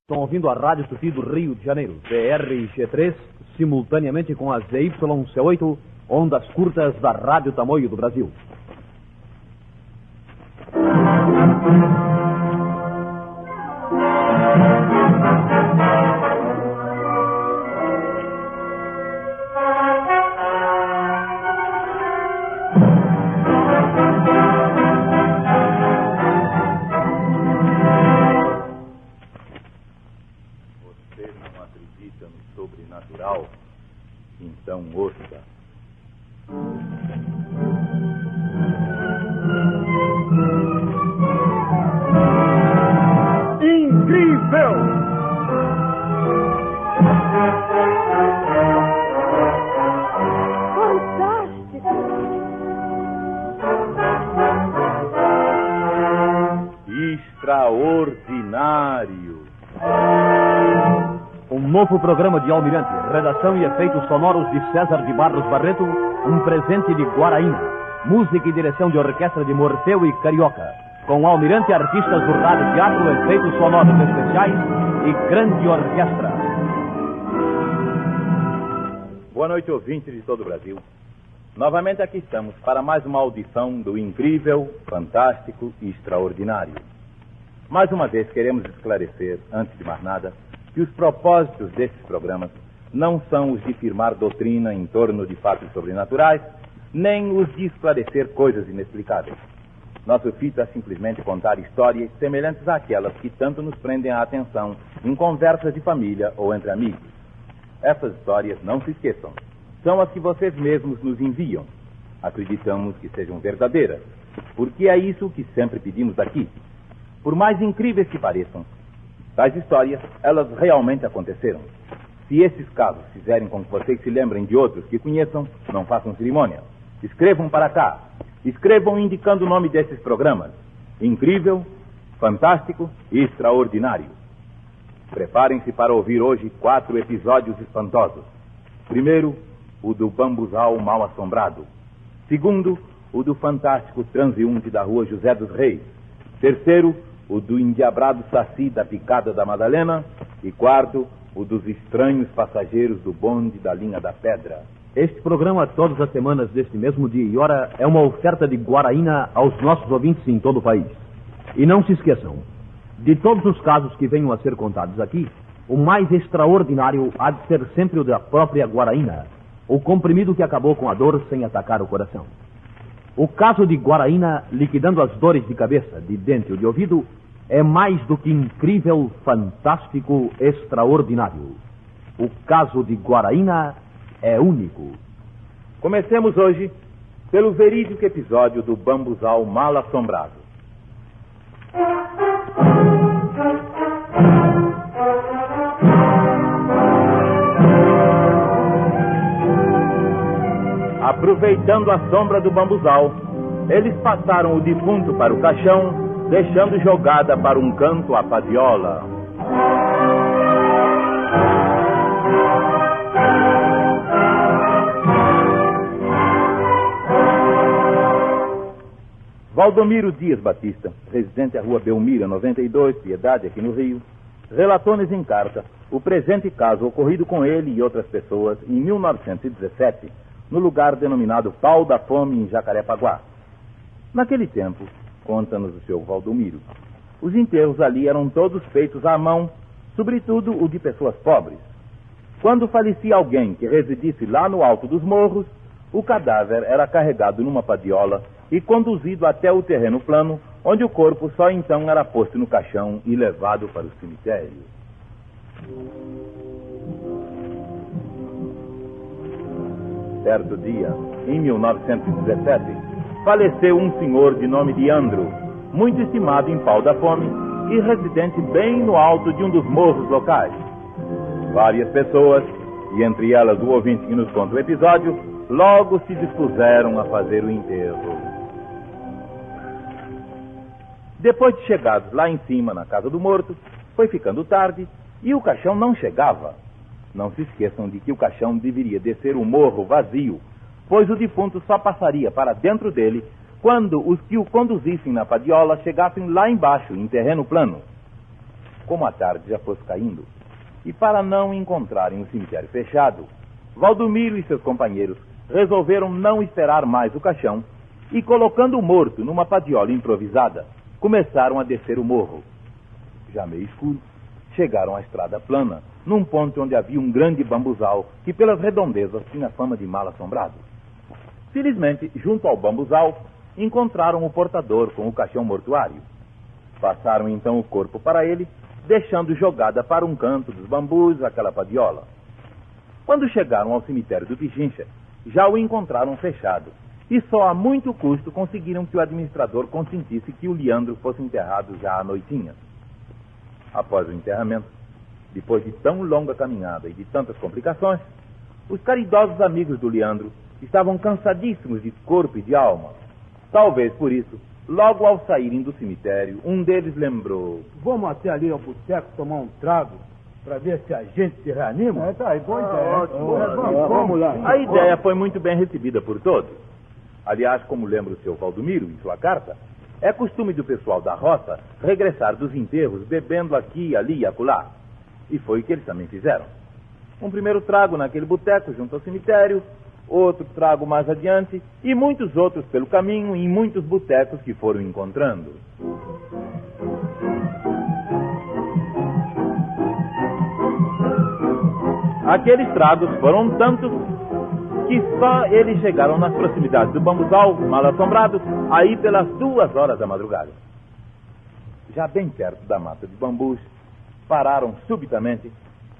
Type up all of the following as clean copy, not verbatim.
Estão ouvindo a Rádio Tupi do Rio de Janeiro, BRG3, simultaneamente com a ZYC8, ondas curtas da Rádio Tamoio do Brasil. Sobrenatural, então ouça. Incrível! Fantástico! Extraordinário! Um novo programa de Almirante, redação e efeitos sonoros de César de Barros Barreto, um presente de Guaraína, música e direção de orquestra de Morfeu e Carioca, com Almirante, artistas do rádio teatro, efeitos sonoros especiais e grande orquestra. Boa noite, ouvintes de todo o Brasil. Novamente aqui estamos para mais uma audição do incrível, fantástico e extraordinário. Mais uma vez queremos esclarecer, antes de mais nada, que os propósitos desses programas não são os de firmar doutrina em torno de fatos sobrenaturais, nem os de esclarecer coisas inexplicáveis. Nosso fito é simplesmente contar histórias semelhantes àquelas que tanto nos prendem a atenção em conversas de família ou entre amigos. Essas histórias, não se esqueçam, são as que vocês mesmos nos enviam. Acreditamos que sejam verdadeiras, porque é isso que sempre pedimos daqui. Por mais incríveis que pareçam, tais histórias, elas realmente aconteceram. Se esses casos fizerem com que vocês se lembrem de outros que conheçam, não façam cerimônia. Escrevam para cá. Escrevam indicando o nome desses programas. Incrível, fantástico e extraordinário. Preparem-se para ouvir hoje 4 episódios espantosos. Primeiro, o do bambuzal mal assombrado. Segundo, o do fantástico transeunte da rua José dos Reis. Terceiro, o do endiabrado saci da picada da Madalena. E quarto, o dos estranhos passageiros do bonde da linha da pedra. Este programa, todas as semanas deste mesmo dia e hora, é uma oferta de Guaraína aos nossos ouvintes em todo o país. E não se esqueçam, de todos os casos que venham a ser contados aqui, o mais extraordinário há de ser sempre o da própria Guaraína, o comprimido que acabou com a dor sem atacar o coração. O caso de Guaraína, liquidando as dores de cabeça, de dente ou de ouvido, é mais do que incrível, fantástico, extraordinário. O caso de Guaraína é único. Comecemos hoje pelo verídico episódio do bambuzal mal assombrado. Aproveitando a sombra do bambuzal, eles passaram o defunto para o caixão, deixando jogada para um canto a padiola. Valdomiro Dias Batista, residente à rua Belmira 92, Piedade, aqui no Rio, relatou-nos em carta o presente caso ocorrido com ele e outras pessoas em 1917, no lugar denominado Pau da Fome, em Jacarepaguá. Naquele tempo, conta-nos o seu Valdomiro, os enterros ali eram todos feitos à mão, sobretudo o de pessoas pobres. Quando falecia alguém que residisse lá no alto dos morros, o cadáver era carregado numa padiola e conduzido até o terreno plano, onde o corpo só então era posto no caixão e levado para o cemitério. Certo dia, em 1917, faleceu um senhor de nome de Andro, muito estimado em Pau da Fome e residente bem no alto de um dos morros locais. Várias pessoas, e entre elas o ouvinte que nos conta o episódio, logo se dispuseram a fazer o enterro. Depois de chegados lá em cima, na casa do morto, foi ficando tarde e o caixão não chegava. Não se esqueçam de que o caixão deveria descer o morro vazio, pois o defunto só passaria para dentro dele quando os que o conduzissem na padiola chegassem lá embaixo, em terreno plano. como a tarde já fosse caindo, e para não encontrarem o cemitério fechado, Valdomiro e seus companheiros resolveram não esperar mais o caixão e, colocando o morto numa padiola improvisada, começaram a descer o morro. Já meio escuro, chegaram à estrada plana, num ponto onde havia um grande bambuzal que, pelas redondezas, tinha fama de mal assombrado. Felizmente, junto ao bambuzal, encontraram o portador com o caixão mortuário. Passaram então o corpo para ele, deixando jogada para um canto dos bambus aquela padiola. Quando chegaram ao cemitério do Pichincha, já o encontraram fechado, e só a muito custo conseguiram que o administrador consentisse que o Leandro fosse enterrado já à noitinha. Após o enterramento, depois de tão longa caminhada e de tantas complicações, os caridosos amigos do Leandro estavam cansadíssimos de corpo e de alma. Talvez por isso, logo ao saírem do cemitério, um deles lembrou: vamos até ali ao boteco tomar um trago, para ver se a gente se reanima? Tá aí, boa ideia. Vamos lá. A ideia foi muito bem recebida por todos. Aliás, como lembra o seu Valdomiro em sua carta, é costume do pessoal da roça regressar dos enterros bebendo aqui, ali e acolá. E foi o que eles também fizeram. Um primeiro trago naquele boteco junto ao cemitério, outro trago mais adiante e muitos outros pelo caminho em muitos botecos que foram encontrando. Aqueles tragos foram tantos que só eles chegaram nas proximidades do bambuzal, mal assombrados, aí pelas 2 horas da madrugada. Já bem perto da mata de bambus, pararam subitamente,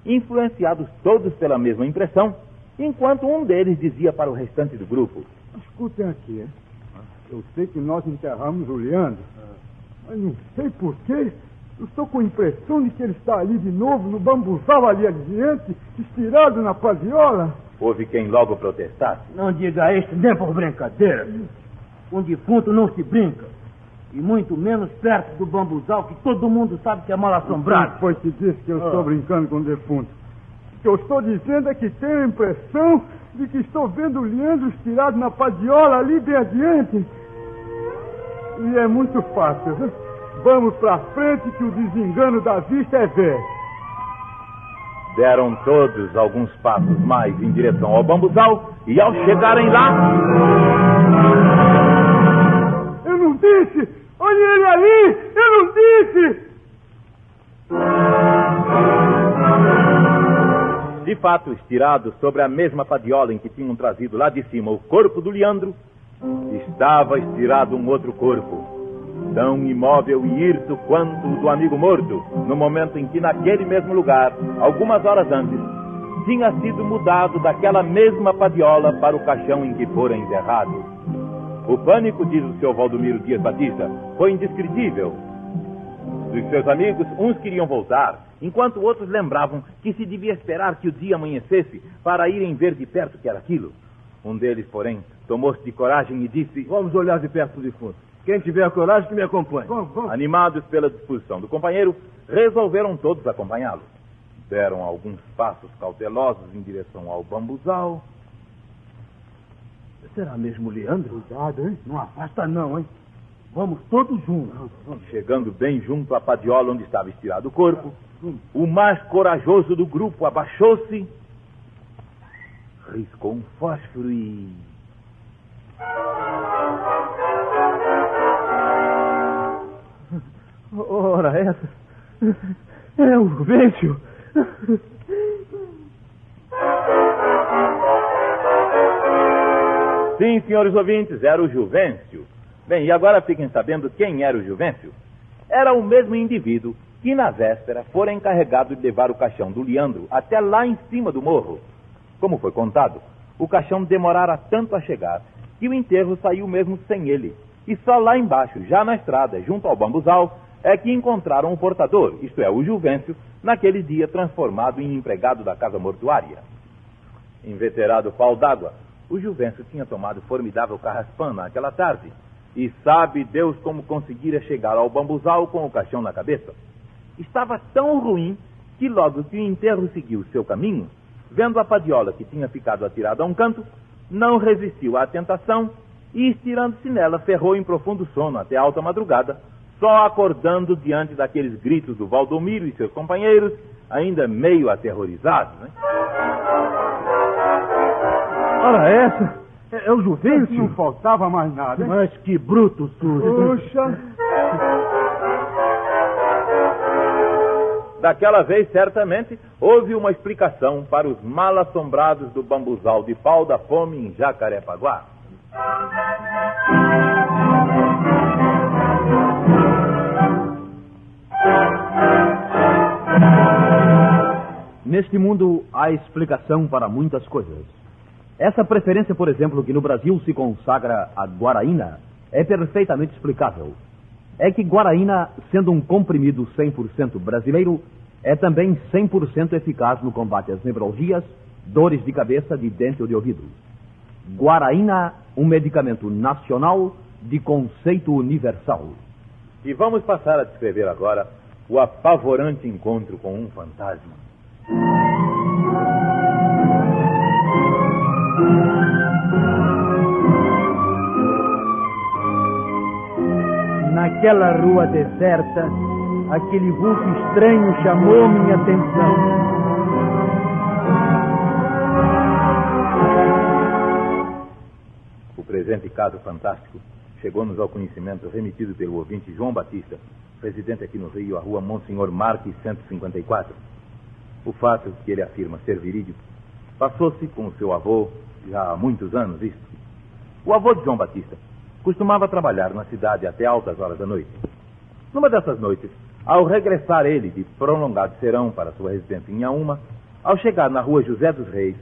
influenciados todos pela mesma impressão, enquanto um deles dizia para o restante do grupo: escutem aqui, hein? Eu sei que nós enterramos o Leandro, mas não sei porquê. Eu estou com a impressão de que ele está ali de novo, no bambuzal ali adiante, estirado na padiola. Houve quem logo protestasse: não diga isso nem por brincadeira. Com defunto não se brinca. E muito menos perto do bambuzal, que todo mundo sabe que é mal assombrado. Quem foi que disse que eu estou brincando com o defunto? O que eu estou dizendo é que tenho a impressão de que estou vendo o Leandro estirado na padiola ali bem adiante. E é muito fácil, viu? Vamos pra frente que o desengano da vista é velho. Deram todos alguns passos mais em direção ao bambuzal e ao chegarem lá... Eu não disse! Olha ele ali! Eu não disse! De fato, estirado sobre a mesma padiola em que tinham trazido lá de cima o corpo do Leandro, estava estirado um outro corpo, tão imóvel e hirto quanto o do amigo morto, no momento em que, naquele mesmo lugar, algumas horas antes, tinha sido mudado daquela mesma padiola para o caixão em que fora enterrado. O pânico, diz o seu Valdomiro Dias Batista, foi indescritível. Dos seus amigos, uns queriam voltar, enquanto outros lembravam que se devia esperar que o dia amanhecesse para irem ver de perto o que era aquilo. Um deles, porém, tomou-se de coragem e disse: vamos olhar de perto o defunto. Quem tiver coragem que me acompanhe. Vamos. Animados pela disposição do companheiro, resolveram todos acompanhá-lo. Deram alguns passos cautelosos em direção ao bambuzal. Será mesmo o Leandro? Cuidado, hein? Não afasta não, hein? Vamos todos juntos. Chegando bem junto à padiola onde estava estirado o corpo, o mais corajoso do grupo abaixou-se, riscou um fósforo e... Ora, essa... é o Vêncio. Sim, senhores ouvintes, era o Juvencio. Bem, e agora fiquem sabendo quem era o Juvencio. Era o mesmo indivíduo que na véspera fora encarregado de levar o caixão do Leandro até lá em cima do morro. Como foi contado, o caixão demorara tanto a chegar que o enterro saiu mesmo sem ele. E só lá embaixo, já na estrada, junto ao bambuzal, é que encontraram o portador, isto é, o Juvencio, naquele dia transformado em empregado da casa mortuária. Inveterado pau d'água, o Juvencio tinha tomado formidável carraspana naquela tarde, e sabe Deus como conseguira chegar ao bambuzal com o caixão na cabeça. Estava tão ruim que logo que o enterro seguiu seu caminho, vendo a padiola que tinha ficado atirada a um canto, não resistiu à tentação e, estirando-se nela, ferrou em profundo sono até alta madrugada, só acordando diante daqueles gritos do Valdomiro e seus companheiros, ainda meio aterrorizados, né? Ora, essa é o Juvencio. Não faltava mais nada, hein? Mas que bruto sujo. Puxa. Daquela vez, certamente, houve uma explicação para os mal-assombrados do bambuzal de pau da fome em Jacarepaguá. Neste mundo há explicação para muitas coisas. Essa preferência, por exemplo, que no Brasil se consagra a guaraína, é perfeitamente explicável. É que guaraína, sendo um comprimido 100% brasileiro, é também 100% eficaz no combate às nevralgias, dores de cabeça, de dente ou de ouvido. Guaraína, um medicamento nacional de conceito universal. E vamos passar a descrever agora o apavorante encontro com um fantasma. Naquela rua deserta, aquele vulto estranho chamou minha atenção. O presente caso fantástico chegou-nos ao conhecimento remetido pelo ouvinte João Batista, residente aqui no Rio, a rua Monsenhor Marques, 154. O fato, que ele afirma ser verídico, passou-se com o seu avô já há muitos anos, isto. O avô de João Batista costumava trabalhar na cidade até altas horas da noite. Numa dessas noites, ao regressar ele de prolongado serão para sua residência em Inhaúma, ao chegar na rua José dos Reis,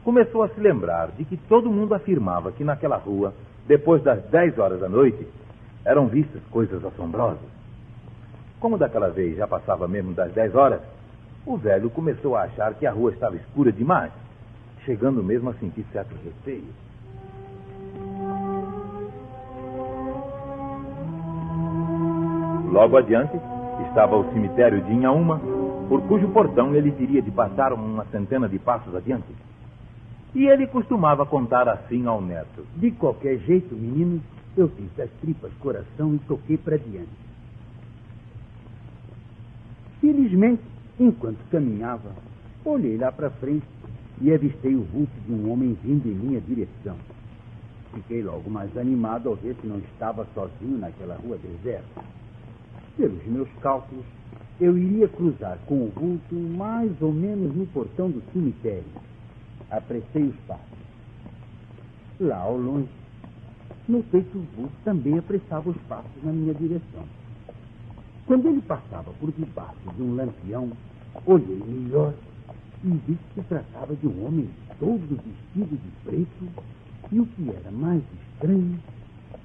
começou a se lembrar de que todo mundo afirmava que naquela rua, depois das 10 horas da noite, eram vistas coisas assombrosas. Como daquela vez já passava mesmo das 10 horas, o velho começou a achar que a rua estava escura demais, chegando mesmo a sentir certo receio. Logo adiante estava o cemitério de Inhaúma, por cujo portão ele teria de passar uma centena de passos adiante. E ele costumava contar assim ao neto: de qualquer jeito, menino, eu fiz das tripas coração e toquei para diante. Felizmente, enquanto caminhava, olhei lá para frente e avistei o vulto de um homem vindo em minha direção. Fiquei logo mais animado ao ver que não estava sozinho naquela rua deserta. Pelos meus cálculos, eu iria cruzar com o vulto mais ou menos no portão do cemitério. Apressei os passos. Lá ao longe, notei que o vulto também apressava os passos na minha direção. Quando ele passava por debaixo de um lampião, olhei melhor e vi que se tratava de um homem todo vestido de preto e, o que era mais estranho,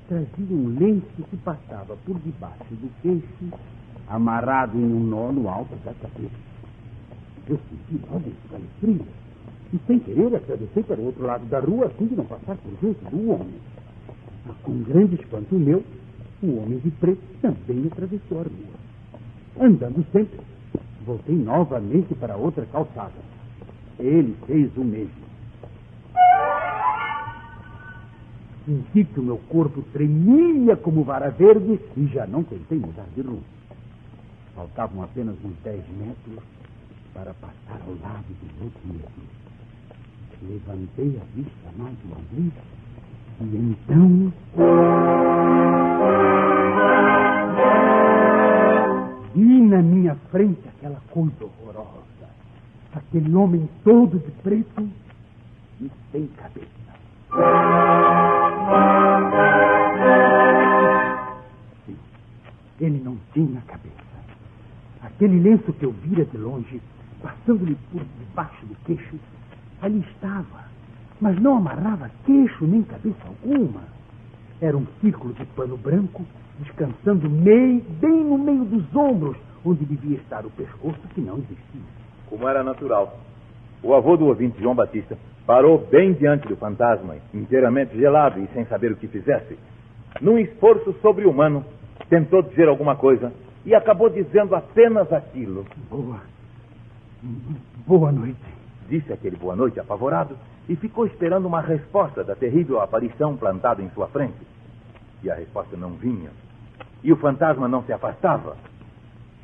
trazia um lenço que passava por debaixo do queixo, amarrado em um nó no alto da cabeça. Eu senti logo um calefrio e, sem querer, atravessei para o outro lado da rua, a fim de não passar por junto do homem. Mas, com grande espanto meu, o homem de preto também atravessou a rua. Andando sempre, voltei novamente para outra calçada. Ele fez o mesmo. Senti que o meu corpo tremia como vara verde e já não tentei mudar de rumo. Faltavam apenas uns 10 metros para passar ao lado do outro mesmo. Levantei a vista mais uma vez e então... vi na minha frente aquela coisa horrorosa. Aquele homem todo de preto e sem cabeça. Sim, ele não tinha cabeça. Aquele lenço que eu vira de longe, passando-lhe por debaixo do queixo, ali estava, mas não amarrava queixo nem cabeça alguma. Era um círculo de pano branco, descansando bem no meio dos ombros, onde devia estar o pescoço, que não existia. Como era natural, o avô do ouvinte, João Batista, parou bem diante do fantasma, inteiramente gelado e sem saber o que fizesse. Num esforço sobre-humano, tentou dizer alguma coisa e acabou dizendo apenas aquilo. Boa noite. Disse aquele boa noite apavorado e ficou esperando uma resposta da terrível aparição plantada em sua frente. E a resposta não vinha. e o fantasma não se afastava.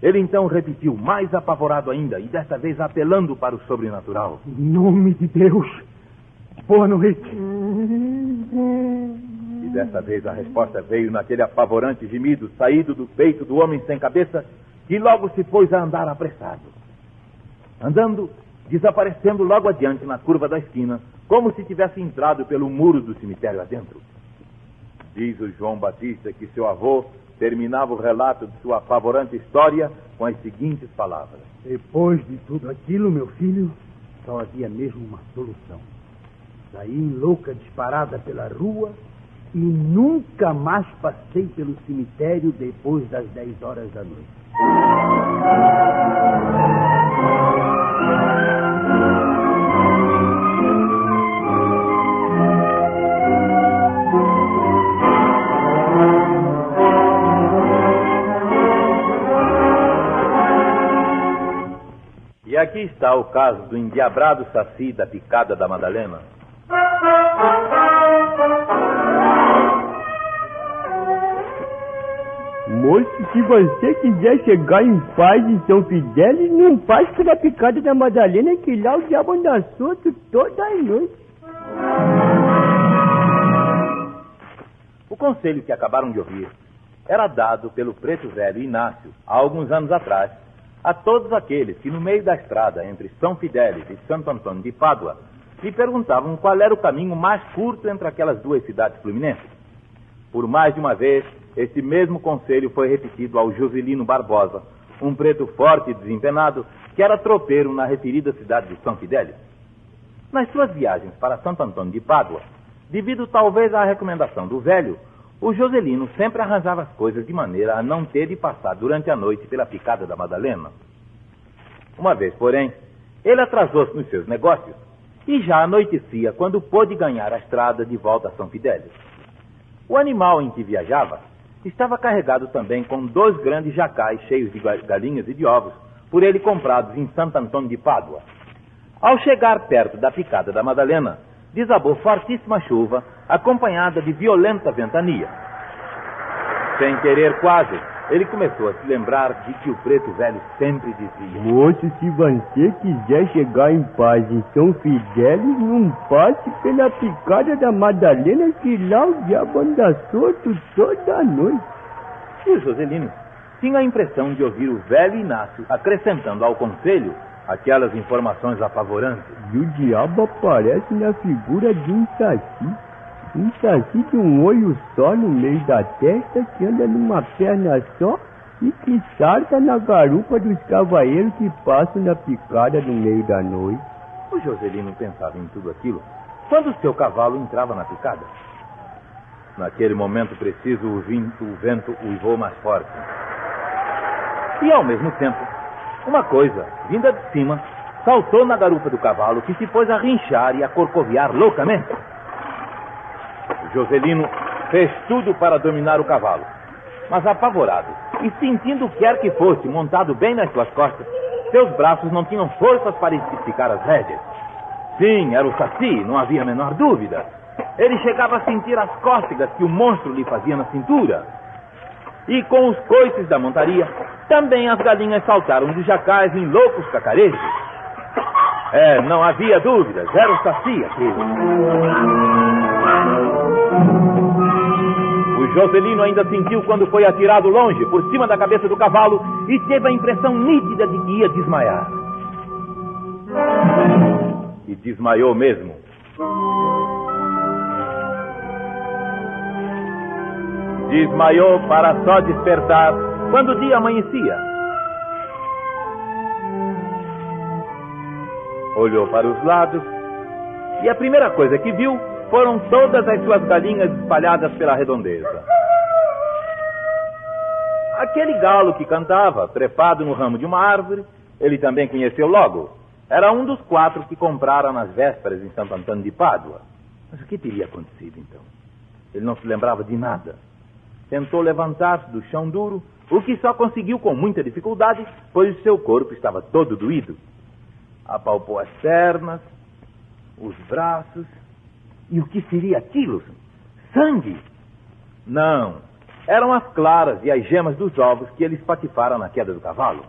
Ele então repetiu, mais apavorado ainda, e desta vez apelando para o sobrenatural. Em nome de Deus, boa noite. E desta vez a resposta veio naquele apavorante gemido saído do peito do homem sem cabeça, que logo se pôs a andar apressado. Andando, desaparecendo logo adiante na curva da esquina, como se tivesse entrado pelo muro do cemitério adentro. Diz o João Batista que seu avô terminava o relato de sua apavorante história com as seguintes palavras. Depois de tudo aquilo, meu filho, só havia mesmo uma solução. Saí em louca disparada pela rua e nunca mais passei pelo cemitério depois das 10 horas da noite. E aqui está o caso do endiabrado saci da picada da Madalena. Moço, se você quiser chegar em paz em São Fidélis, não passe pela picada da Madalena, que lá o diabo anda solto toda a noite. O conselho que acabaram de ouvir era dado pelo preto velho Inácio, há alguns anos atrás, a todos aqueles que no meio da estrada entre São Fidélis e Santo Antônio de Pádua lhe perguntavam qual era o caminho mais curto entre aquelas duas cidades fluminenses. Por mais de uma vez, esse mesmo conselho foi repetido ao Joselino Barbosa, um preto forte e desempenado que era tropeiro na referida cidade de São Fidélis. Nas suas viagens para Santo Antônio de Pádua, devido talvez à recomendação do velho, o Joselino sempre arranjava as coisas de maneira a não ter de passar durante a noite pela picada da Madalena. Uma vez, porém, ele atrasou-se nos seus negócios e já anoitecia quando pôde ganhar a estrada de volta a São Fidélis. O animal em que viajava estava carregado também com 2 grandes jacais cheios de galinhas e de ovos, por ele comprados em Santo Antônio de Pádua. Ao chegar perto da picada da Madalena, desabou fortíssima chuva, acompanhada de violenta ventania. Sem querer quase, ele começou a se lembrar de que o preto velho sempre dizia: Moço, se você quiser chegar em paz em São Fidélis, não passe pela picada da Madalena, que lá o diabo anda solto toda a noite. E o Joselino tinha a impressão de ouvir o velho Inácio acrescentando ao conselho aquelas informações apavorantes. E o diabo aparece na figura de um saci de um olho só no meio da testa, que anda numa perna só e que salta na garupa dos cavaleiros que passam na picada no meio da noite. O Joselino pensava em tudo aquilo quando seu cavalo entrava na picada. Naquele momento preciso, o vento uivou mais forte. E ao mesmo tempo, uma coisa, vinda de cima, saltou na garupa do cavalo, que se pôs a rinchar e a corcoviar loucamente. O Joselino fez tudo para dominar o cavalo, mas apavorado e sentindo quer que fosse montado bem nas suas costas, seus braços não tinham forças para esticar as rédeas. Sim, era o saci, não havia a menor dúvida. Ele chegava a sentir as cócegas que o monstro lhe fazia na cintura. E com os coices da montaria, também as galinhas saltaram dos jacais em loucos cacarejos. Não havia dúvidas, era o saci aquele. O Joselino ainda sentiu quando foi atirado longe, por cima da cabeça do cavalo, e teve a impressão nítida de que ia desmaiar. E desmaiou mesmo. Desmaiou para só despertar quando o dia amanhecia. Olhou para os lados e a primeira coisa que viu foram todas as suas galinhas espalhadas pela redondeza. Aquele galo que cantava, trepado no ramo de uma árvore, ele também conheceu logo. Era um dos 4 que comprara nas vésperas em Santo Antônio de Pádua. Mas o que teria acontecido então? Ele não se lembrava de nada. Tentou levantar-se do chão duro, o que só conseguiu com muita dificuldade, pois o seu corpo estava todo doído. Apalpou as pernas, os braços. E o que seria aquilo? Sangue? Não, eram as claras e as gemas dos ovos que ele espatifara na queda do cavalo.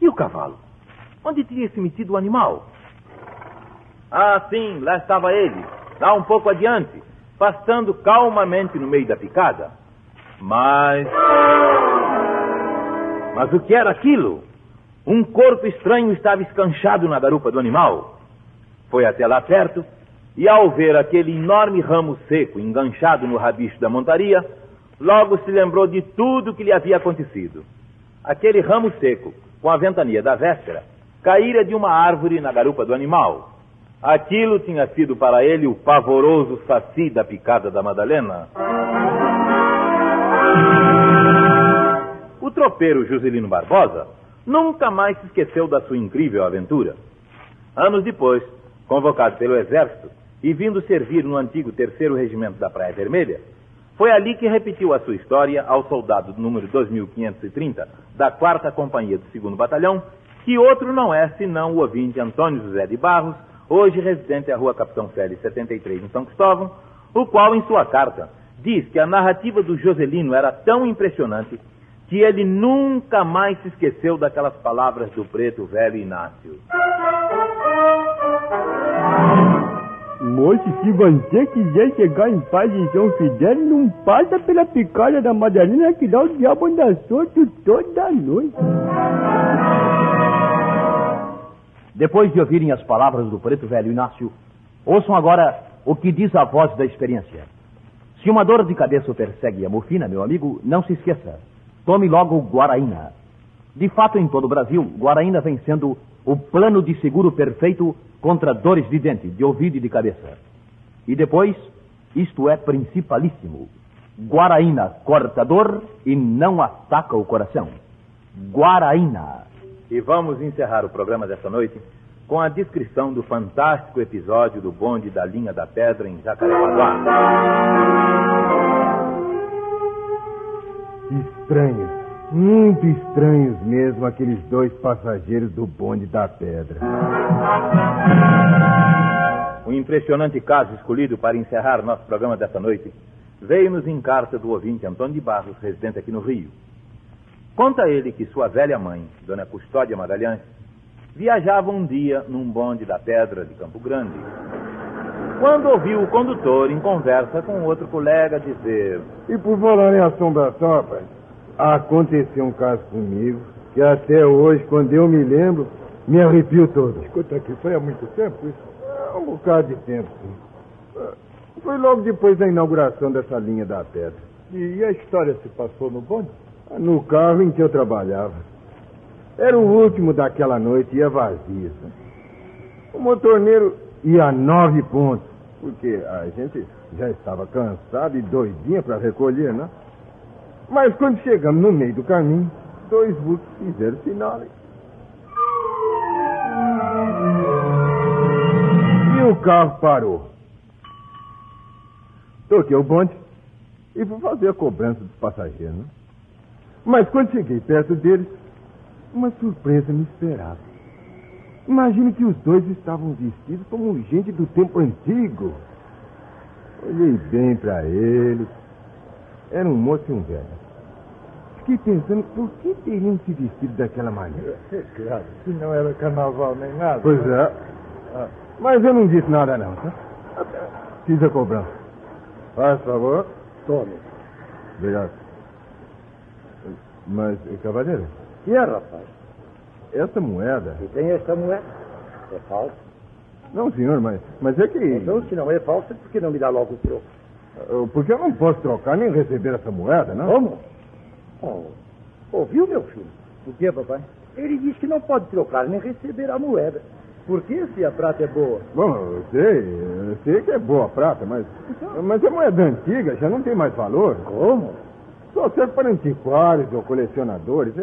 E o cavalo? Onde tinha se metido o animal? Ah, sim, lá estava ele, lá um pouco adiante, pastando calmamente no meio da picada. Mas o que era aquilo? Um corpo estranho estava escanchado na garupa do animal. Foi até lá perto e, ao ver aquele enorme ramo seco enganchado no rabicho da montaria, logo se lembrou de tudo que lhe havia acontecido. Aquele ramo seco, com a ventania da véspera, caíra de uma árvore na garupa do animal. Aquilo tinha sido para ele o pavoroso saci da picada da Madalena. O tropeiro Juscelino Barbosa nunca mais se esqueceu da sua incrível aventura. Anos depois, convocado pelo exército e vindo servir no antigo 3º Regimento da Praia Vermelha, foi ali que repetiu a sua história ao soldado do número 2530 da 4ª Companhia do 2º Batalhão, que outro não é senão o ouvinte Antônio José de Barros, hoje residente à Rua Capitão Félix 73 em São Cristóvão, o qual, em sua carta, diz que a narrativa do Joselino era tão impressionante que ele nunca mais se esqueceu daquelas palavras do preto velho Inácio. Moço, se você quiser chegar em paz em São Fidel, não passa pela picada da Madalena, que dá o diabo anda solto toda noite. Depois de ouvirem as palavras do preto velho Inácio, ouçam agora o que diz a voz da experiência. Se uma dor de cabeça o persegue a morfina, meu amigo, não se esqueça. Tome logo Guaraína. De fato, em todo o Brasil, Guaraína vem sendo o plano de seguro perfeito contra dores de dente, de ouvido e de cabeça. E depois, isto é principalíssimo. Guaraína corta a dor e não ataca o coração. Guaraína. E vamos encerrar o programa desta noite com a descrição do fantástico episódio do bonde da Linha da Pedra em Jacarepaguá. Estranhos, muito estranhos mesmo, aqueles 2 passageiros do bonde da Pedra. O impressionante caso escolhido para encerrar nosso programa desta noite veio-nos em carta do ouvinte Antônio de Barros, residente aqui no Rio. Conta ele que sua velha mãe, Dona Custódia Magalhães, viajava um dia num bonde da Pedra de Campo Grande, quando ouviu o condutor em conversa com outro colega dizer: E por falar em assombração, rapaz, aconteceu um caso comigo que até hoje, quando eu me lembro, me arrepio todo. Escuta aqui, foi há muito tempo isso? Um bocado de tempo, sim. Foi logo depois da inauguração dessa linha da Pedra. E a história se passou no bonde? No carro em que eu trabalhava. Era o último daquela noite, ia vazio. O motorneiro ia a 9 pontos, porque a gente já estava cansado e doidinha para recolher, né? Mas quando chegamos no meio do caminho, 2 vultos fizeram sinal. E o carro parou. Toquei o bonde e fui fazer a cobrança dos passageiros, né? Mas quando cheguei perto deles, uma surpresa me esperava. Imagine que os 2 estavam vestidos como gente do tempo antigo. Olhei bem para eles. Era um moço e um velho. Fiquei pensando por que teriam se vestido daquela maneira. É claro, se não era carnaval nem nada. Pois é. Mas eu não disse nada não, tá? Fiz a cobrança. Faz favor. Tome. Obrigado. Mas, cavaleiro, E é, rapaz? essa moeda... E tem esta moeda? É falsa? Não, senhor, mas é que... Então, se não é falsa, por que não me dá logo o troco? Porque eu não posso trocar nem receber essa moeda, não? Como? Ouviu, meu filho? O que, papai? Ele diz que não pode trocar nem receber a moeda. Por que, se a prata é boa? Bom, eu sei que é boa a prata, mas a moeda antiga já não tem mais valor. Como? Só serve para antiquários ou colecionadores.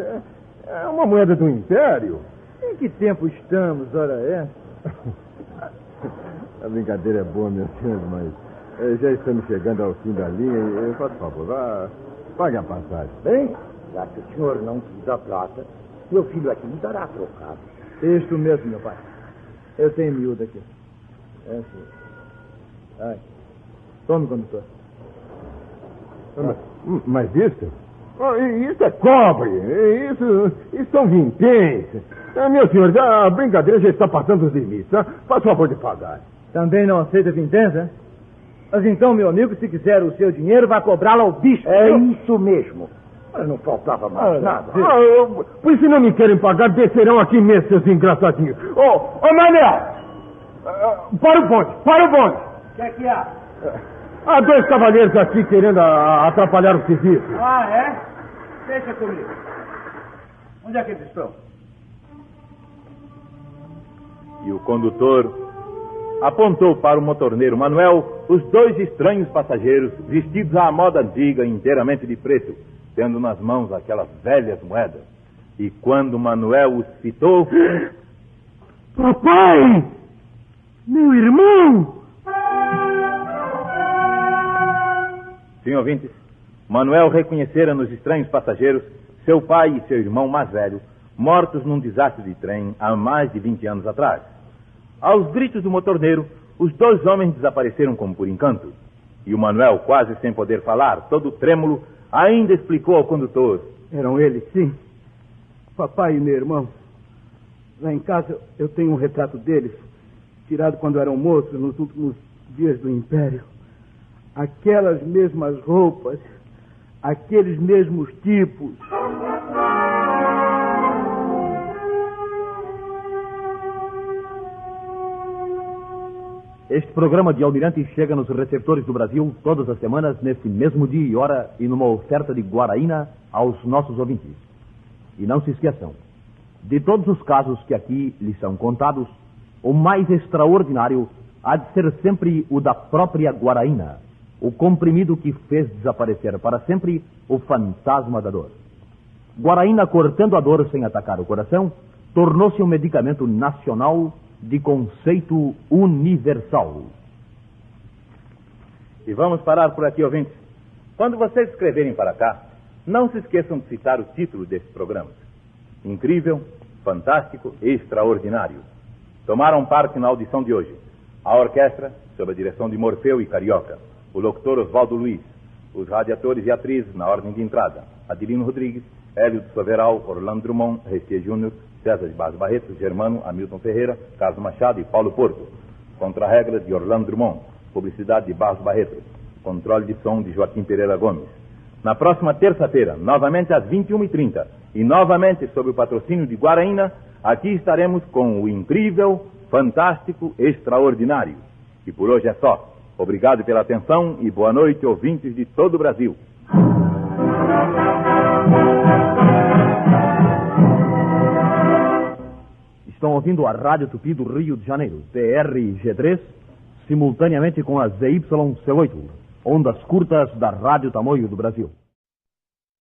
É uma moeda do Império. Em que tempo estamos, ora é? A brincadeira é boa, meu senhor, mas já estamos chegando ao fim da linha e, por favor, vá, pague a passagem. Bem, já que o senhor não quis a prata, meu filho aqui me dará trocado. Isto mesmo, meu pai. Eu tenho miúdo aqui. É, senhor. Ai. Tome, condutor. Mas isso? Isso é cobre. Isso são vinténs. Meu senhor, a brincadeira já está passando os limites. Faz o favor de pagar. Também não aceita vinténs, hein? Mas então, meu amigo, se quiser o seu dinheiro, vai cobrá-lo ao bicho. É isso mesmo. Mas não faltava mais nada. Pois se não me querem pagar, descerão aqui mesmo, seus engraçadinhos. Ô, Manel! Para o bonde! O que é que há? Há 2 cavalheiros aqui querendo atrapalhar o serviço. Ah, é? Deixa comigo. Onde é que eles estão? E o condutor apontou para o motorneiro Manuel os 2 estranhos passageiros vestidos à moda antiga, inteiramente de preto, tendo nas mãos aquelas velhas moedas. E quando Manuel os citou... Papai! Meu irmão! Sim, ouvintes, Manuel reconhecera nos estranhos passageiros seu pai e seu irmão mais velho, mortos num desastre de trem há mais de 20 anos atrás. Aos gritos do motorneiro, os 2 homens desapareceram como por encanto. E o Manuel, quase sem poder falar, todo trêmulo, ainda explicou ao condutor. Eram eles, sim. Papai e meu irmão. Lá em casa eu tenho um retrato deles, tirado quando eram moços, nos últimos dias do Império. Aquelas mesmas roupas, aqueles mesmos tipos. Este programa de Almirante chega nos receptores do Brasil todas as semanas, nesse mesmo dia e hora, e numa oferta de Guaraína aos nossos ouvintes. E não se esqueçam, de todos os casos que aqui lhes são contados, o mais extraordinário há de ser sempre o da própria Guaraína, o comprimido que fez desaparecer para sempre o fantasma da dor. Guaraína, cortando a dor sem atacar o coração, tornou-se um medicamento nacional de conceito universal. E vamos parar por aqui, ouvintes. Quando vocês escreverem para cá, não se esqueçam de citar o título desse programa. Incrível, fantástico, extraordinário. Tomaram parte na audição de hoje a orquestra, sob a direção de Morfeu e Carioca, o locutor Oswaldo Luiz, os radiatores e atrizes na ordem de entrada, Adelino Rodrigues, Hélio de Soveral, Orlando Drummond, Restier Júnior, César de Barros Barreto, Germano, Hamilton Ferreira, Carlos Machado e Paulo Porto. Contra-regras de Orlando Drummond, publicidade de Barros Barreto, controle de som de Joaquim Pereira Gomes. Na próxima terça-feira, novamente às 21h30, e novamente sob o patrocínio de Guaraína, aqui estaremos com o incrível, fantástico, extraordinário. E por hoje é só. Obrigado pela atenção e boa noite, ouvintes de todo o Brasil. Estão ouvindo a Rádio Tupi do Rio de Janeiro, TRG3, simultaneamente com a ZYC8, ondas curtas da Rádio Tamoio do Brasil.